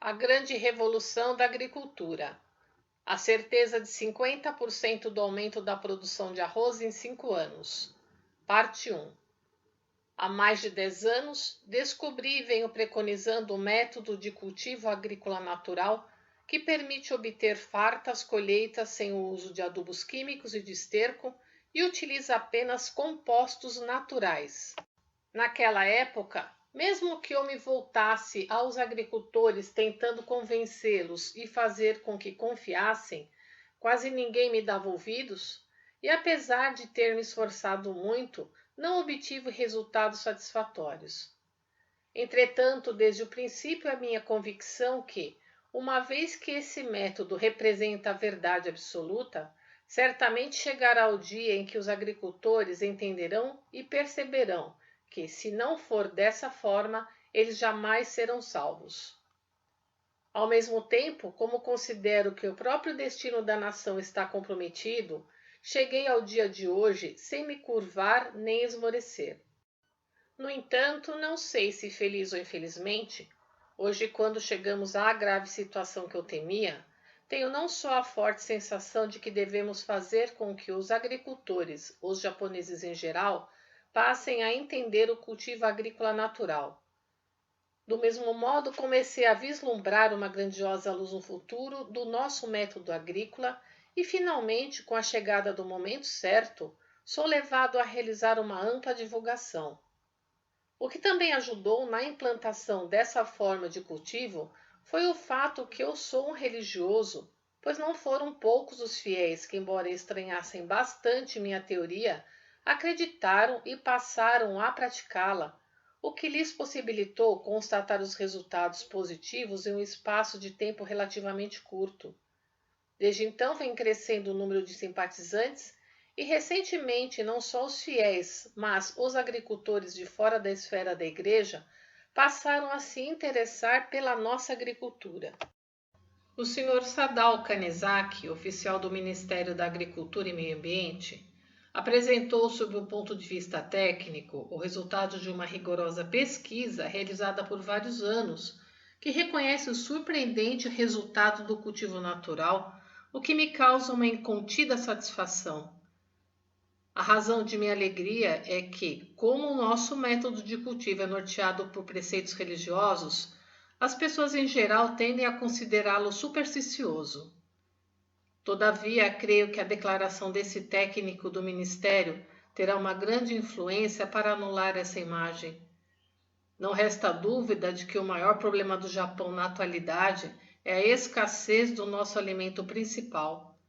A grande revolução da agricultura. A certeza de 50% do aumento da produção de arroz em 5 anos. Parte 1. Há mais de 10 anos, descobri e venho preconizando o método de cultivo agrícola natural que permite obter fartas colheitas sem o uso de adubos químicos e de esterco e utiliza apenas compostos naturais. Naquela época, mesmo que eu me voltasse aos agricultores tentando convencê-los e fazer com que confiassem, quase ninguém me dava ouvidos, e apesar de ter me esforçado muito, não obtive resultados satisfatórios. Entretanto, desde o princípio é minha convicção que, uma vez que esse método representa a verdade absoluta, certamente chegará o dia em que os agricultores entenderão e perceberão que, se não for dessa forma, eles jamais serão salvos. Ao mesmo tempo, como considero que o próprio destino da nação está comprometido, cheguei ao dia de hoje sem me curvar nem esmorecer. No entanto, não sei se feliz ou infelizmente, hoje, quando chegamos à grave situação que eu temia, tenho não só a forte sensação de que devemos fazer com que os agricultores, os japoneses em geral, passem a entender o cultivo agrícola natural. Do mesmo modo, comecei a vislumbrar uma grandiosa luz no futuro do nosso método agrícola e, finalmente, com a chegada do momento certo, sou levado a realizar uma ampla divulgação. O que também ajudou na implantação dessa forma de cultivo foi o fato que eu sou um religioso, pois não foram poucos os fiéis que, embora estranhassem bastante minha teoria, acreditaram e passaram a praticá-la, o que lhes possibilitou constatar os resultados positivos em um espaço de tempo relativamente curto. Desde então vem crescendo o número de simpatizantes e recentemente não só os fiéis, mas os agricultores de fora da esfera da igreja passaram a se interessar pela nossa agricultura. O Sr. Sadao Kanezaki, oficial do Ministério da Agricultura e Meio Ambiente, apresentou sob o ponto de vista técnico o resultado de uma rigorosa pesquisa realizada por vários anos, que reconhece o surpreendente resultado do cultivo natural, o que me causa uma incontida satisfação. A razão de minha alegria é que, como o nosso método de cultivo é norteado por preceitos religiosos, as pessoas em geral tendem a considerá-lo supersticioso. Todavia, creio que a declaração desse técnico do Ministério terá uma grande influência para anular essa imagem. Não resta dúvida de que o maior problema do Japão na atualidade é a escassez do nosso alimento principal.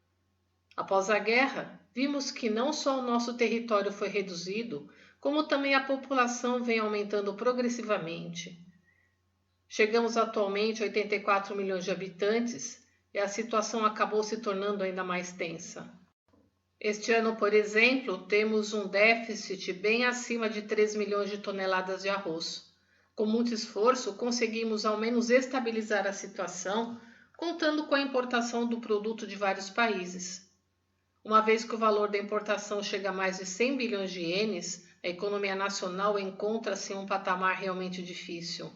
Após a guerra, vimos que não só o nosso território foi reduzido, como também a população vem aumentando progressivamente. Chegamos atualmente a 84 milhões de habitantes e a situação acabou se tornando ainda mais tensa. Este ano, por exemplo, temos um déficit bem acima de 3 milhões de toneladas de arroz. Com muito esforço, conseguimos ao menos estabilizar a situação, contando com a importação do produto de vários países. Uma vez que o valor da importação chega a mais de 100 bilhões de ienes, a economia nacional encontra-se em um patamar realmente difícil.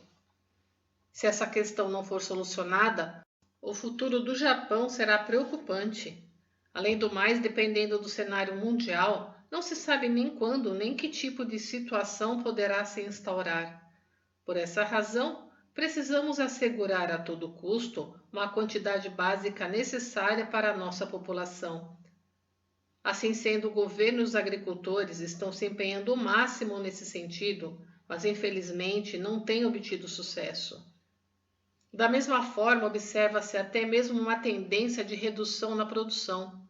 Se essa questão não for solucionada, o futuro do Japão será preocupante. Além do mais, dependendo do cenário mundial, não se sabe nem quando nem que tipo de situação poderá se instaurar. Por essa razão, precisamos assegurar a todo custo uma quantidade básica necessária para a nossa população. Assim sendo, o governo e os agricultores estão se empenhando o máximo nesse sentido, mas infelizmente não têm obtido sucesso. Da mesma forma, observa-se até mesmo uma tendência de redução na produção.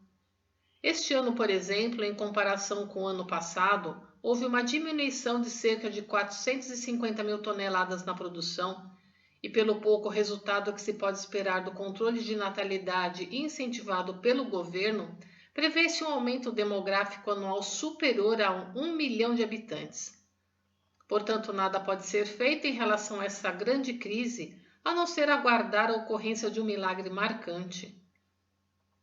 Este ano, por exemplo, em comparação com o ano passado, houve uma diminuição de cerca de 450 mil toneladas na produção, e pelo pouco resultado que se pode esperar do controle de natalidade incentivado pelo governo, prevê-se um aumento demográfico anual superior a 1 milhão de habitantes. Portanto, nada pode ser feito em relação a essa grande crise, a não ser aguardar a ocorrência de um milagre marcante.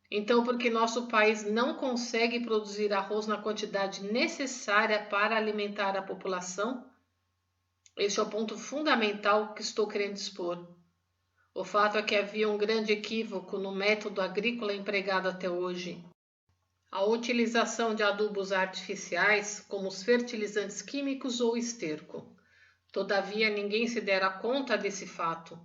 Então, porque nosso país não consegue produzir arroz na quantidade necessária para alimentar a população? Este é o ponto fundamental que estou querendo expor. O fato é que havia um grande equívoco no método agrícola empregado até hoje. A utilização de adubos artificiais, como os fertilizantes químicos ou esterco. Todavia, ninguém se dera conta desse fato.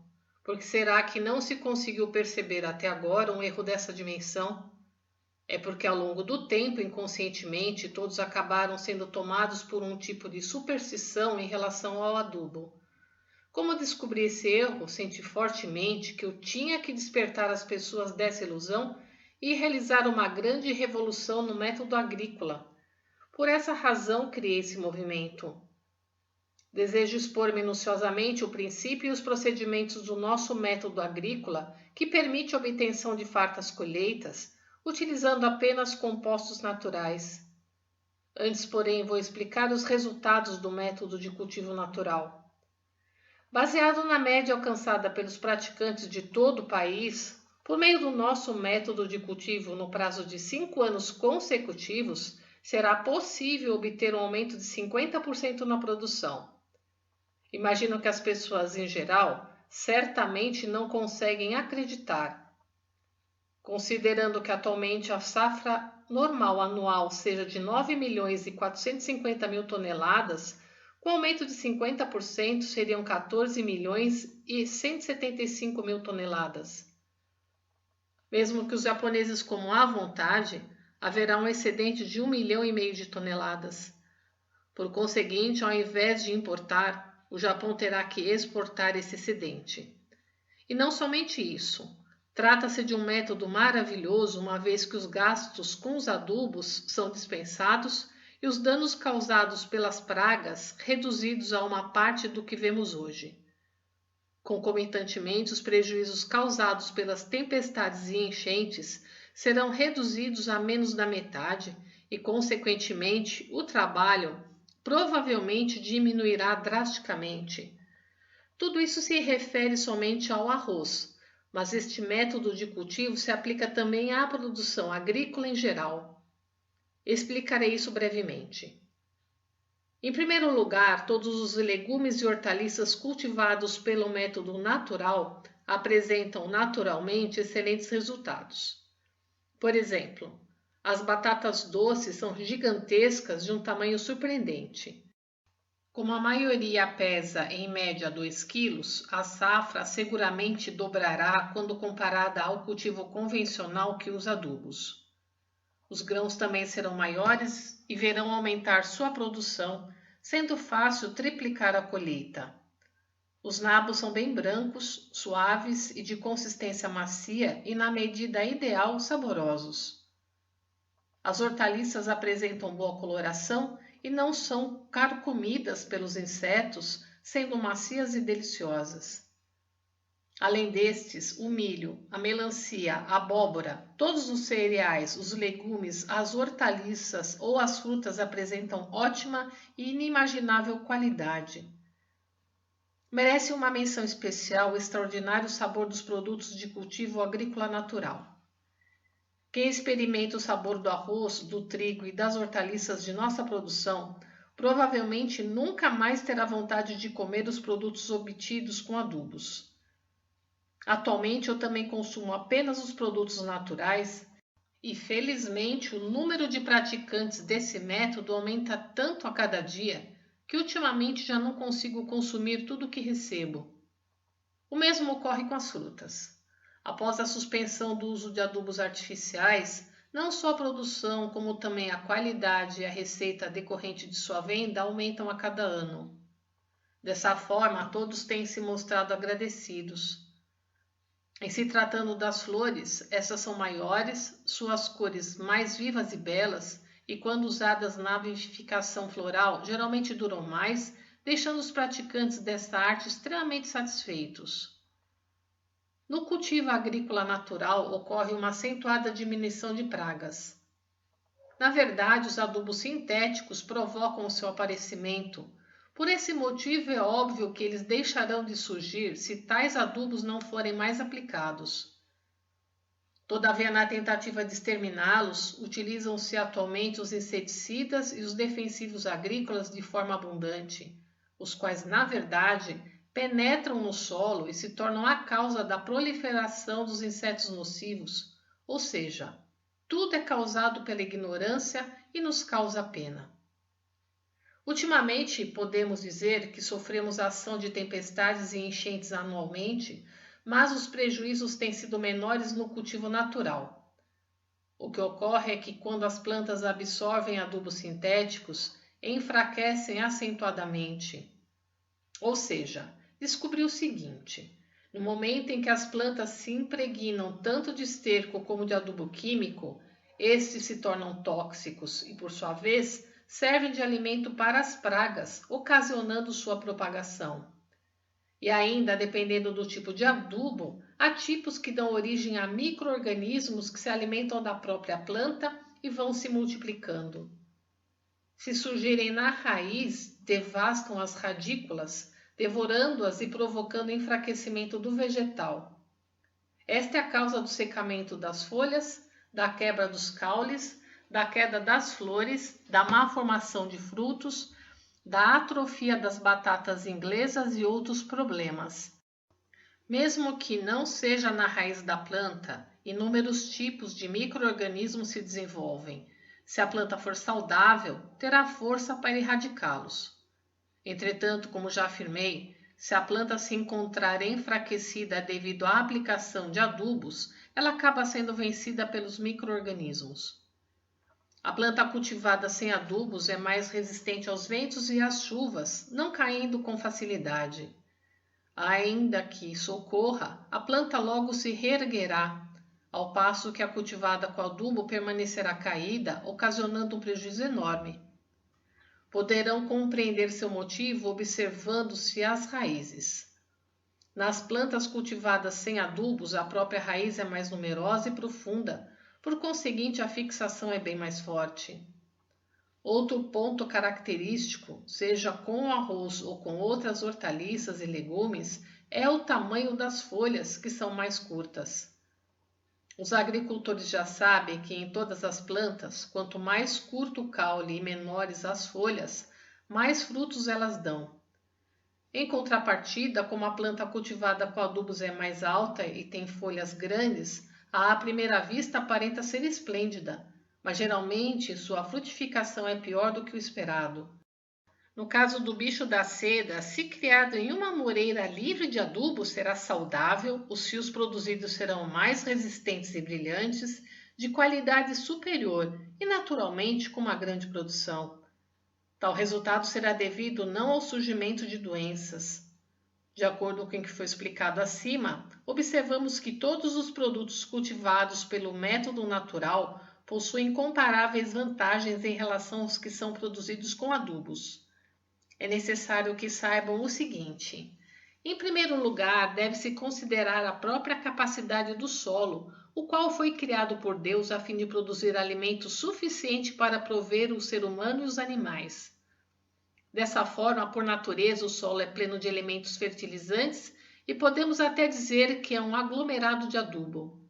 Porque será que não se conseguiu perceber até agora um erro dessa dimensão? É porque ao longo do tempo, inconscientemente, todos acabaram sendo tomados por um tipo de superstição em relação ao adubo. Como descobri esse erro, senti fortemente que eu tinha que despertar as pessoas dessa ilusão e realizar uma grande revolução no método agrícola. Por essa razão, criei esse movimento. Desejo expor minuciosamente o princípio e os procedimentos do nosso método agrícola, que permite a obtenção de fartas colheitas, utilizando apenas compostos naturais. Antes, porém, vou explicar os resultados do método de cultivo natural. Baseado na média alcançada pelos praticantes de todo o país, por meio do nosso método de cultivo no prazo de 5 anos consecutivos, será possível obter um aumento de 50% na produção. Imagino que as pessoas, em geral, certamente não conseguem acreditar. Considerando que atualmente a safra normal anual seja de 9.450.000 toneladas, com aumento de 50% seriam 14.175.000 toneladas. Mesmo que os japoneses comam à vontade, haverá um excedente de 1,5 milhão de toneladas. Por conseguinte, ao invés de importar, o Japão terá que exportar esse excedente. E não somente isso. Trata-se de um método maravilhoso, uma vez que os gastos com os adubos são dispensados e os danos causados pelas pragas reduzidos a uma parte do que vemos hoje. Concomitantemente, os prejuízos causados pelas tempestades e enchentes serão reduzidos a menos da metade e, consequentemente, o trabalho provavelmente diminuirá drasticamente. Tudo isso se refere somente ao arroz, mas este método de cultivo se aplica também à produção agrícola em geral. Explicarei isso brevemente. Em primeiro lugar, todos os legumes e hortaliças cultivados pelo método natural apresentam naturalmente excelentes resultados. Por exemplo, as batatas doces são gigantescas de um tamanho surpreendente. Como a maioria pesa em média 2 quilos, a safra seguramente dobrará quando comparada ao cultivo convencional que usa adubos. Os grãos também serão maiores e verão aumentar sua produção, sendo fácil triplicar a colheita. Os nabos são bem brancos, suaves e de consistência macia e, na medida ideal, saborosos. As hortaliças apresentam boa coloração e não são carcomidas pelos insetos, sendo macias e deliciosas. Além destes, o milho, a melancia, a abóbora, todos os cereais, os legumes, as hortaliças ou as frutas apresentam ótima e inimaginável qualidade. Merece uma menção especial o extraordinário sabor dos produtos de cultivo agrícola natural. Quem experimenta o sabor do arroz, do trigo e das hortaliças de nossa produção, provavelmente nunca mais terá vontade de comer os produtos obtidos com adubos. Atualmente eu também consumo apenas os produtos naturais e, felizmente, o número de praticantes desse método aumenta tanto a cada dia que ultimamente já não consigo consumir tudo o que recebo. O mesmo ocorre com as frutas. Após a suspensão do uso de adubos artificiais, não só a produção, como também a qualidade e a receita decorrente de sua venda aumentam a cada ano. Dessa forma, todos têm se mostrado agradecidos. Em se tratando das flores, essas são maiores, suas cores mais vivas e belas, e quando usadas na vivificação floral, geralmente duram mais, deixando os praticantes desta arte extremamente satisfeitos. No cultivo agrícola natural ocorre uma acentuada diminuição de pragas. Na verdade, os adubos sintéticos provocam o seu aparecimento. Por esse motivo, é óbvio que eles deixarão de surgir se tais adubos não forem mais aplicados. Todavia, na tentativa de exterminá-los, utilizam-se atualmente os inseticidas e os defensivos agrícolas de forma abundante, os quais, na verdade, penetram no solo e se tornam a causa da proliferação dos insetos nocivos, ou seja, tudo é causado pela ignorância e nos causa pena. Ultimamente, podemos dizer que sofremos a ação de tempestades e enchentes anualmente, mas os prejuízos têm sido menores no cultivo natural. O que ocorre é que quando as plantas absorvem adubos sintéticos, enfraquecem acentuadamente. Ou seja, descobri o seguinte: no momento em que as plantas se impregnam tanto de esterco como de adubo químico, estes se tornam tóxicos e, por sua vez, servem de alimento para as pragas, ocasionando sua propagação. E ainda, dependendo do tipo de adubo, há tipos que dão origem a micro-organismos que se alimentam da própria planta e vão se multiplicando. Se surgirem na raiz, devastam as radículas, devorando-as e provocando enfraquecimento do vegetal. Esta é a causa do secamento das folhas, da quebra dos caules, da queda das flores, da má formação de frutos, da atrofia das batatas inglesas e outros problemas. Mesmo que não seja na raiz da planta, inúmeros tipos de micro-organismos se desenvolvem. Se a planta for saudável, terá força para erradicá-los. Entretanto, como já afirmei, se a planta se encontrar enfraquecida devido à aplicação de adubos, ela acaba sendo vencida pelos micro-organismos. A planta cultivada sem adubos é mais resistente aos ventos e às chuvas, não caindo com facilidade. Ainda que isso ocorra, a planta logo se reerguerá, ao passo que a cultivada com adubo permanecerá caída, ocasionando um prejuízo enorme. Poderão compreender seu motivo observando-se as raízes. Nas plantas cultivadas sem adubos, a própria raiz é mais numerosa e profunda, por conseguinte, a fixação é bem mais forte. Outro ponto característico, seja com o arroz ou com outras hortaliças e legumes, é o tamanho das folhas, que são mais curtas. Os agricultores já sabem que em todas as plantas, quanto mais curto o caule e menores as folhas, mais frutos elas dão. Em contrapartida, como a planta cultivada com adubos é mais alta e tem folhas grandes, à primeira vista aparenta ser esplêndida, mas geralmente sua frutificação é pior do que o esperado. No caso do bicho da seda, se criado em uma moreira livre de adubo, será saudável, os fios produzidos serão mais resistentes e brilhantes, de qualidade superior e naturalmente com uma grande produção. Tal resultado será devido não ao surgimento de doenças. De acordo com o que foi explicado acima, observamos que todos os produtos cultivados pelo método natural possuem comparáveis vantagens em relação aos que são produzidos com adubos. É necessário que saibam o seguinte: em primeiro lugar, deve-se considerar a própria capacidade do solo, o qual foi criado por Deus a fim de produzir alimento suficiente para prover o ser humano e os animais. Dessa forma, por natureza, o solo é pleno de elementos fertilizantes e podemos até dizer que é um aglomerado de adubo.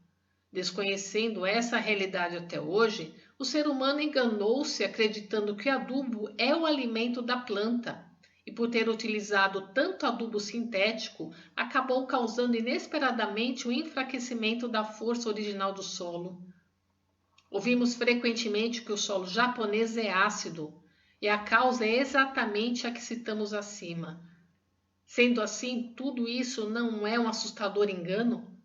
Desconhecendo essa realidade até hoje, o ser humano enganou-se acreditando que o adubo é o alimento da planta e, por ter utilizado tanto adubo sintético, acabou causando inesperadamente o enfraquecimento da força original do solo. Ouvimos frequentemente que o solo japonês é ácido, e a causa é exatamente a que citamos acima. Sendo assim, tudo isso não é um assustador engano?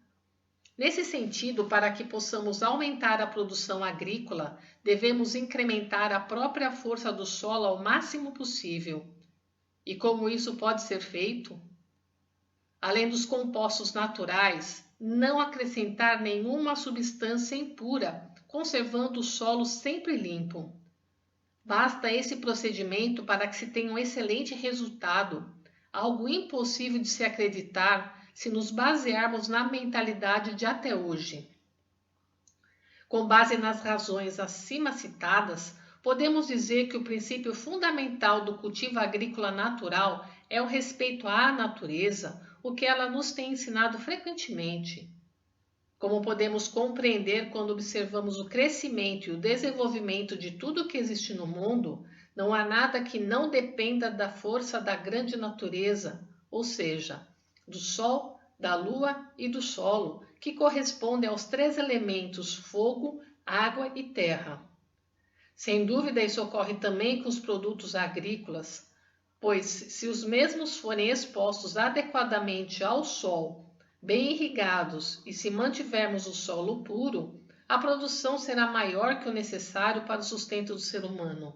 Nesse sentido, para que possamos aumentar a produção agrícola, devemos incrementar a própria força do solo ao máximo possível. E como isso pode ser feito? Além dos compostos naturais, não acrescentar nenhuma substância impura, conservando o solo sempre limpo. Basta esse procedimento para que se tenha um excelente resultado, algo impossível de se acreditar se nos basearmos na mentalidade de até hoje. Com base nas razões acima citadas, podemos dizer que o princípio fundamental do cultivo agrícola natural é o respeito à natureza, o que ela nos tem ensinado frequentemente. Como podemos compreender quando observamos o crescimento e o desenvolvimento de tudo que existe no mundo, não há nada que não dependa da força da grande natureza, ou seja, do Sol, da Lua e do solo, que correspondem aos 3 elementos fogo, água e terra. Sem dúvida, isso ocorre também com os produtos agrícolas, pois se os mesmos forem expostos adequadamente ao sol, bem irrigados e se mantivermos o solo puro, a produção será maior que o necessário para o sustento do ser humano.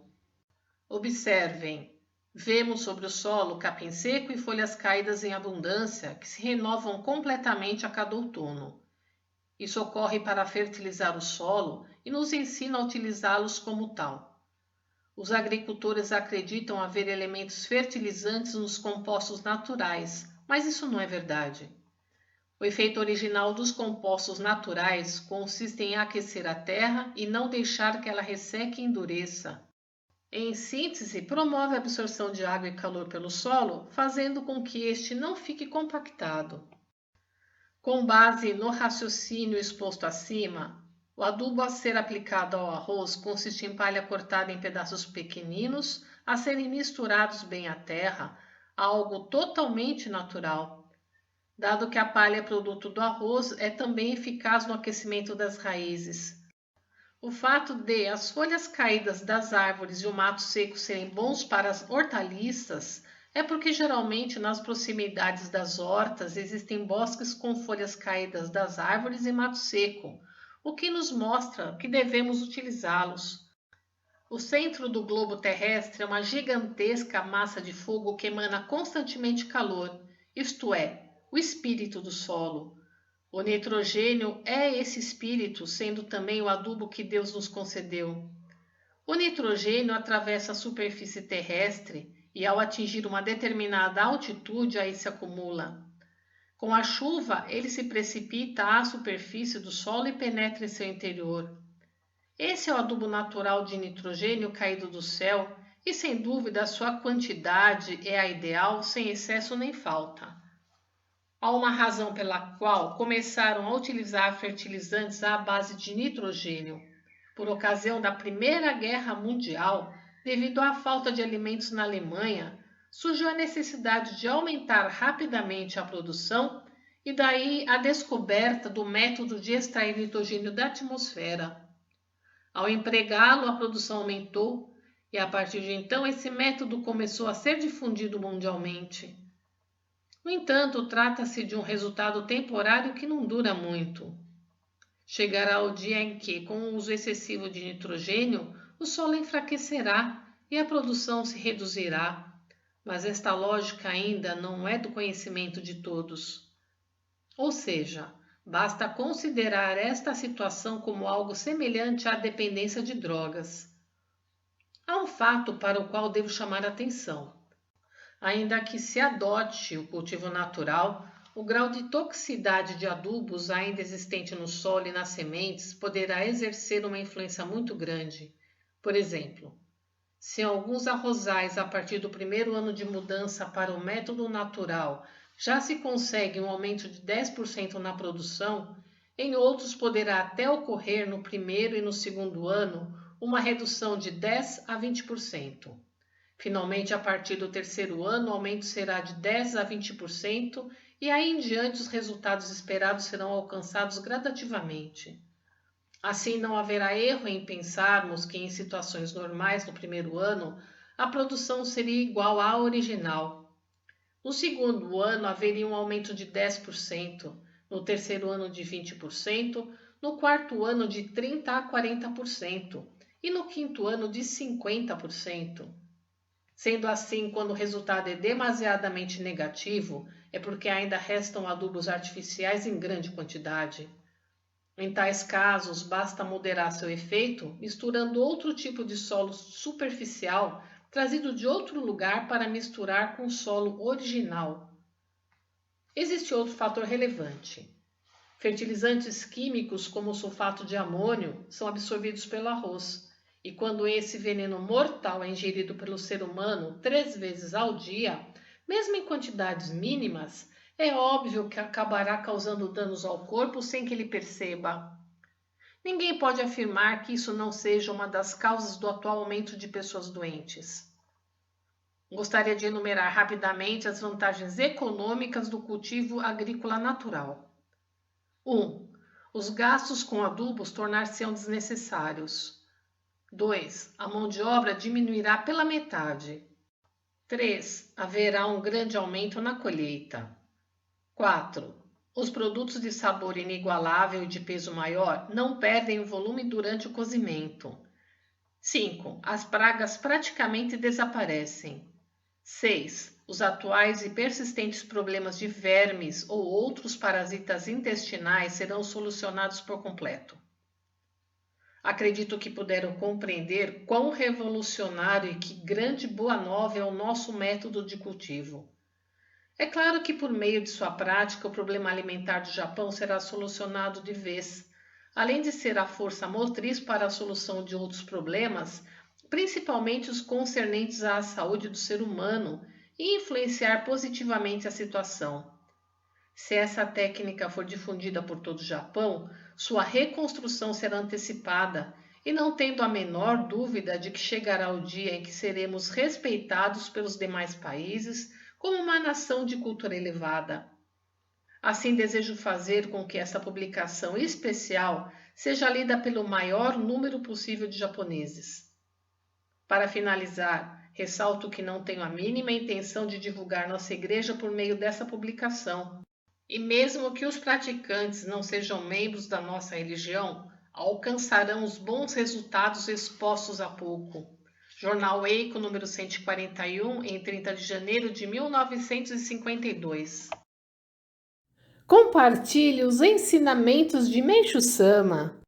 Observem, vemos sobre o solo capim seco e folhas caídas em abundância que se renovam completamente a cada outono. Isso ocorre para fertilizar o solo e nos ensina a utilizá-los como tal. Os agricultores acreditam haver elementos fertilizantes nos compostos naturais, mas isso não é verdade. O efeito original dos compostos naturais consiste em aquecer a terra e não deixar que ela resseque e endureça. Em síntese, promove a absorção de água e calor pelo solo, fazendo com que este não fique compactado. Com base no raciocínio exposto acima, o adubo a ser aplicado ao arroz consiste em palha cortada em pedaços pequeninos a serem misturados bem à terra, algo totalmente natural. Dado que a palha é produto do arroz, é também eficaz no aquecimento das raízes. O fato de as folhas caídas das árvores e o mato seco serem bons para as hortaliças é porque geralmente nas proximidades das hortas existem bosques com folhas caídas das árvores e mato seco, o que nos mostra que devemos utilizá-los. O centro do globo terrestre é uma gigantesca massa de fogo que emana constantemente calor, isto é, o espírito do solo. O nitrogênio é esse espírito, sendo também o adubo que Deus nos concedeu. O nitrogênio atravessa a superfície terrestre e, ao atingir uma determinada altitude, aí se acumula. Com a chuva, ele se precipita à superfície do solo e penetra em seu interior. Esse é o adubo natural de nitrogênio caído do céu e, sem dúvida, a sua quantidade é a ideal, sem excesso nem falta. Há uma razão pela qual começaram a utilizar fertilizantes à base de nitrogênio. Por ocasião da Primeira Guerra Mundial, devido à falta de alimentos na Alemanha, surgiu a necessidade de aumentar rapidamente a produção e daí a descoberta do método de extrair nitrogênio da atmosfera. Ao empregá-lo, a produção aumentou e a partir de então esse método começou a ser difundido mundialmente. No entanto, trata-se de um resultado temporário que não dura muito. Chegará o dia em que, com o uso excessivo de nitrogênio, o solo enfraquecerá e a produção se reduzirá, mas esta lógica ainda não é do conhecimento de todos. Ou seja, basta considerar esta situação como algo semelhante à dependência de drogas. Há um fato para o qual devo chamar a atenção. Ainda que se adote o cultivo natural, o grau de toxicidade de adubos ainda existente no solo e nas sementes poderá exercer uma influência muito grande. Por exemplo, se em alguns arrozais, a partir do primeiro ano de mudança para o método natural, já se consegue um aumento de 10% na produção, em outros poderá até ocorrer no primeiro e no segundo ano uma redução de 10% a 20%. Finalmente, a partir do terceiro ano, o aumento será de 10% a 20% e aí em diante os resultados esperados serão alcançados gradativamente. Assim, não haverá erro em pensarmos que em situações normais no primeiro ano, a produção seria igual à original. No segundo ano, haveria um aumento de 10%, no terceiro ano de 20%, no quarto ano de 30% a 40% e no quinto ano de 50%. Sendo assim, quando o resultado é demasiadamente negativo, é porque ainda restam adubos artificiais em grande quantidade. Em tais casos, basta moderar seu efeito misturando outro tipo de solo superficial trazido de outro lugar para misturar com o solo original. Existe outro fator relevante. Fertilizantes químicos como o sulfato de amônio são absorvidos pelo arroz. E quando esse veneno mortal é ingerido pelo ser humano 3 vezes ao dia, mesmo em quantidades mínimas, é óbvio que acabará causando danos ao corpo sem que ele perceba. Ninguém pode afirmar que isso não seja uma das causas do atual aumento de pessoas doentes. Gostaria de enumerar rapidamente as vantagens econômicas do cultivo agrícola natural. 1. Os gastos com adubos tornar-se-ão desnecessários. 2. A mão de obra diminuirá pela metade. 3. Haverá um grande aumento na colheita. 4. Os produtos de sabor inigualável e de peso maior não perdem o volume durante o cozimento. 5. As pragas praticamente desaparecem. 6. Os atuais e persistentes problemas de vermes ou outros parasitas intestinais serão solucionados por completo. Acredito que puderam compreender quão revolucionário e que grande boa nova é o nosso método de cultivo. É claro que por meio de sua prática o problema alimentar do Japão será solucionado de vez, além de ser a força motriz para a solução de outros problemas, principalmente os concernentes à saúde do ser humano, e influenciar positivamente a situação. Se essa técnica for difundida por todo o Japão, sua reconstrução será antecipada, e não tendo a menor dúvida de que chegará o dia em que seremos respeitados pelos demais países como uma nação de cultura elevada. Assim, desejo fazer com que essa publicação especial seja lida pelo maior número possível de japoneses. Para finalizar, ressalto que não tenho a mínima intenção de divulgar nossa igreja por meio dessa publicação. E mesmo que os praticantes não sejam membros da nossa religião, alcançarão os bons resultados expostos há pouco. Jornal Eiko, número 141, em 30 de janeiro de 1952. Compartilhe os ensinamentos de Meishu Sama.